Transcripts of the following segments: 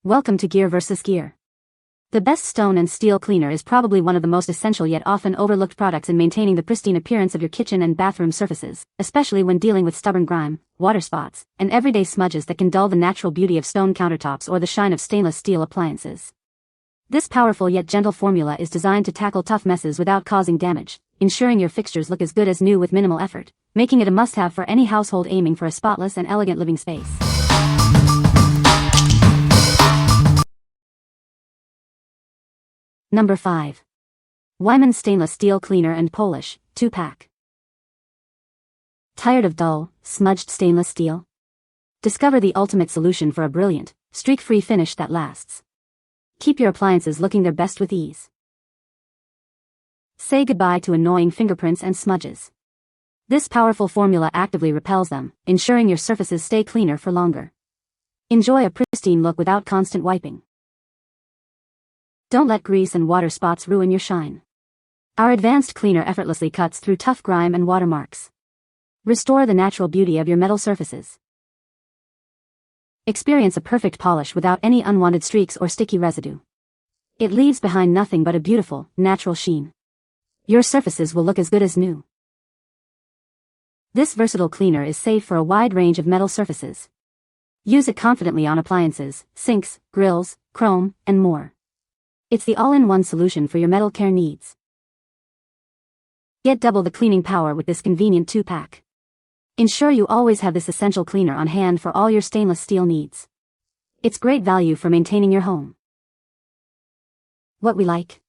Welcome to Gear vs. Gear. The best stone and steel cleaner is probably one of the most essential yet often overlooked products in maintaining the pristine appearance of your kitchen and bathroom surfaces, especially when dealing with stubborn grime, water spots, and everyday smudges that can dull the natural beauty of stone countertops or the shine of stainless steel appliances. This powerful yet gentle formula is designed to tackle tough messes without causing damage, ensuring your fixtures look as good as new with minimal effort, making it a must-have for any household aiming for a spotless and elegant living space. Number 5. Weiman Stainless Steel Cleaner and Polish, 2-pack. Tired of dull, smudged stainless steel? Discover the ultimate solution for a brilliant, streak-free finish that lasts. Keep your appliances looking their best with ease. Say goodbye to annoying fingerprints and smudges. This powerful formula actively repels them, ensuring your surfaces stay cleaner for longer. Enjoy a pristine look without constant wiping. Don't let grease and water spots ruin your shine. Our advanced cleaner effortlessly cuts through tough grime and watermarks. Restore the natural beauty of your metal surfaces. Experience a perfect polish without any unwanted streaks or sticky residue. It leaves behind nothing but a beautiful, natural sheen. Your surfaces will look as good as new. This versatile cleaner is safe for a wide range of metal surfaces. Use it confidently on appliances, sinks, grills, chrome, and more. It's the all-in-one solution for your metal care needs. Get double the cleaning power with this convenient 2-pack. Ensure you always have this essential cleaner on hand for all your stainless steel needs. It's great value for maintaining your home. What we like?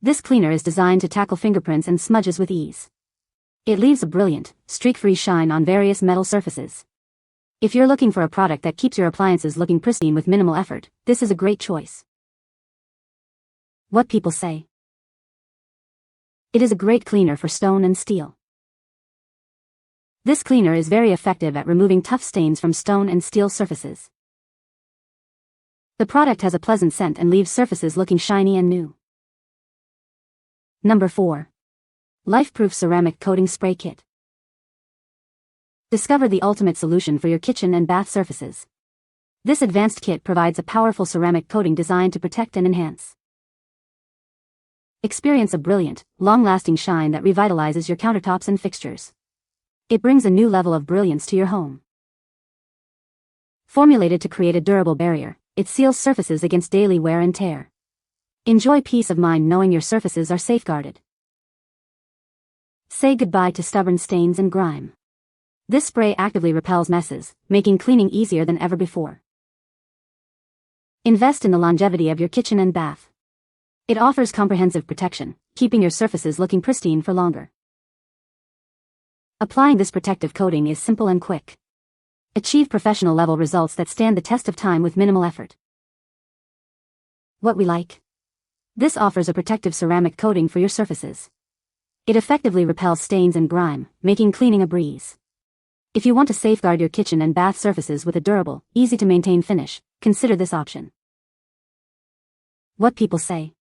This cleaner is designed to tackle fingerprints and smudges with ease. It leaves a brilliant, streak-free shine on various metal surfaces. If you're looking for a product that keeps your appliances looking pristine with minimal effort, this is a great choice. What people say. It is a great cleaner for stone and steel. This cleaner is very effective at removing tough stains from stone and steel surfaces. The product has a pleasant scent and leaves surfaces looking shiny and new. Number 4. Lifeproof Ceramic Coating Spray Kit. Discover the ultimate solution for your kitchen and bath surfaces. This advanced kit provides a powerful ceramic coating designed to protect and enhance. Experience a brilliant, long-lasting shine that revitalizes your countertops and fixtures. It brings a new level of brilliance to your home. Formulated to create a durable barrier, it seals surfaces against daily wear and tear. Enjoy peace of mind knowing your surfaces are safeguarded. Say goodbye to stubborn stains and grime. This spray actively repels messes, making cleaning easier than ever before. Invest in the longevity of your kitchen and bath. It offers comprehensive protection, keeping your surfaces looking pristine for longer. Applying this protective coating is simple and quick. Achieve professional-level results that stand the test of time with minimal effort. What we like? This offers a protective ceramic coating for your surfaces. It effectively repels stains and grime, making cleaning a breeze. If you want to safeguard your kitchen and bath surfaces with a durable, easy-to-maintain finish, consider this option. What people say.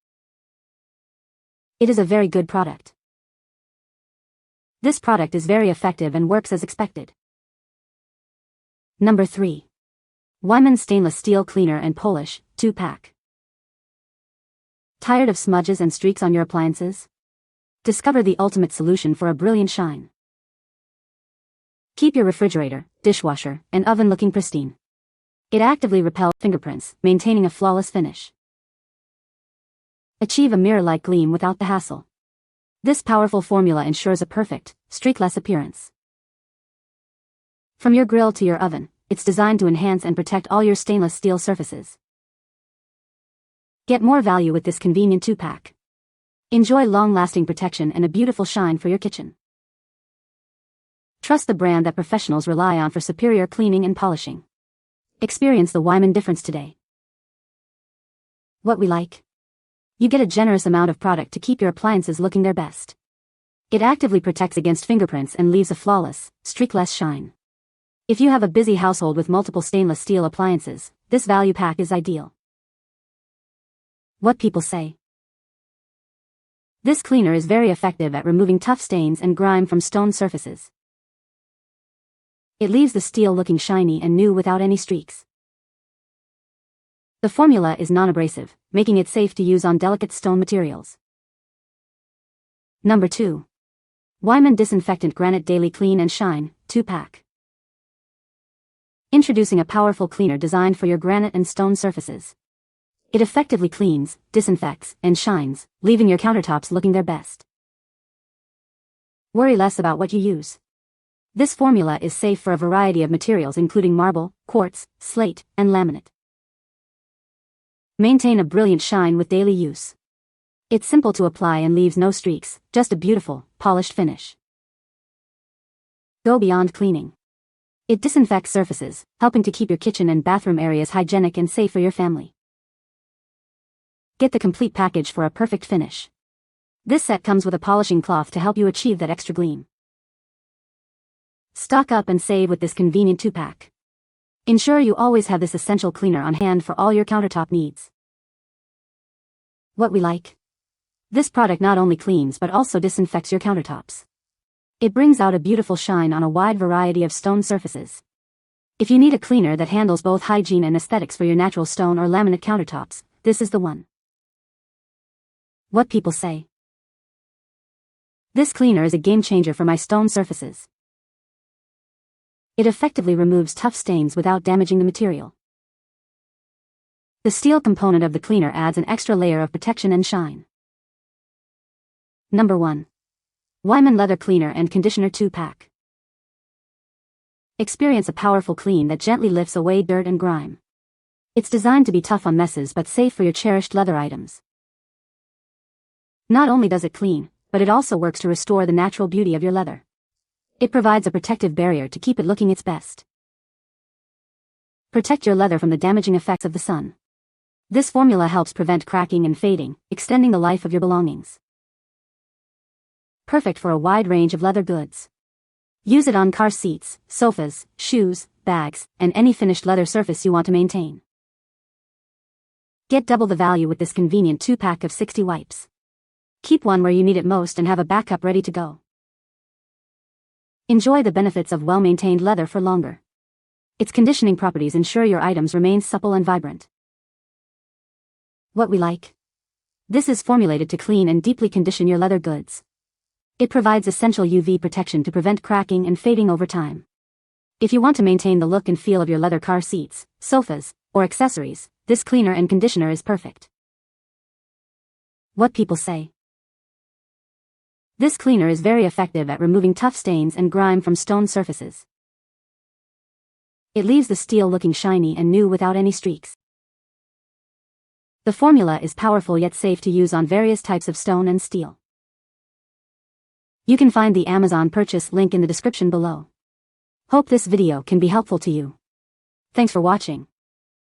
It is a very good product. This product is very effective and works as expected. Number 3. Weiman Stainless Steel Cleaner and Polish, 2-pack. Tired of smudges and streaks on your appliances? Discover the ultimate solution for a brilliant shine. Keep your refrigerator, dishwasher, and oven looking pristine. It actively repels fingerprints, maintaining a flawless finish. Achieve a mirror-like gleam without the hassle. This powerful formula ensures a perfect, streakless appearance. From your grill to your oven, it's designed to enhance and protect all your stainless steel surfaces. Get more value with this convenient 2-pack. Enjoy long-lasting protection and a beautiful shine for your kitchen. Trust the brand that professionals rely on for superior cleaning and polishing. Experience the Weiman difference today. What we like? You get a generous amount of product to keep your appliances looking their best. It actively protects against fingerprints and leaves a flawless, streakless shine. If you have a busy household with multiple stainless steel appliances, this value pack is ideal. What people say. This cleaner is very effective at removing tough stains and grime from stone surfaces. It leaves the steel looking shiny and new without any streaks. The formula is non-abrasive, making it safe to use on delicate stone materials. Number 2. Weiman Disinfectant Granite Daily Clean and Shine, 2-pack. Introducing a powerful cleaner designed for your granite and stone surfaces. It effectively cleans, disinfects, and shines, leaving your countertops looking their best. Worry less about what you use. This formula is safe for a variety of materials including marble, quartz, slate, and laminate. Maintain a brilliant shine with daily use. It's simple to apply and leaves no streaks, just a beautiful, polished finish. Go beyond cleaning. It disinfects surfaces, helping to keep your kitchen and bathroom areas hygienic and safe for your family. Get the complete package for a perfect finish. This set comes with a polishing cloth to help you achieve that extra gleam. Stock up and save with this convenient 2-pack. Ensure you always have this essential cleaner on hand for all your countertop needs. What we like? This product not only cleans but also disinfects your countertops. It brings out a beautiful shine on a wide variety of stone surfaces. If you need a cleaner that handles both hygiene and aesthetics for your natural stone or laminate countertops, this is the one. What people say. This cleaner is a game changer for my stone surfaces. It effectively removes tough stains without damaging the material. The steel component of the cleaner adds an extra layer of protection and shine. Number 1. Weiman Leather Cleaner and Conditioner 2-pack. Experience a powerful clean that gently lifts away dirt and grime. It's designed to be tough on messes but safe for your cherished leather items. Not only does it clean, but it also works to restore the natural beauty of your leather. It provides a protective barrier to keep it looking its best. Protect your leather from the damaging effects of the sun. This formula helps prevent cracking and fading, extending the life of your belongings. Perfect for a wide range of leather goods. Use it on car seats, sofas, shoes, bags, and any finished leather surface you want to maintain. Get double the value with this convenient 2-pack of 60 wipes. Keep one where you need it most and have a backup ready to go. Enjoy the benefits of well-maintained leather for longer. Its conditioning properties ensure your items remain supple and vibrant. What we like? This is formulated to clean and deeply condition your leather goods. It provides essential UV protection to prevent cracking and fading over time. If you want to maintain the look and feel of your leather car seats, sofas, or accessories, this cleaner and conditioner is perfect. What people say. This cleaner is very effective at removing tough stains and grime from stone surfaces. It leaves the steel looking shiny and new without any streaks. The formula is powerful yet safe to use on various types of stone and steel. You can find the Amazon purchase link in the description below. Hope this video can be helpful to you. Thanks for watching.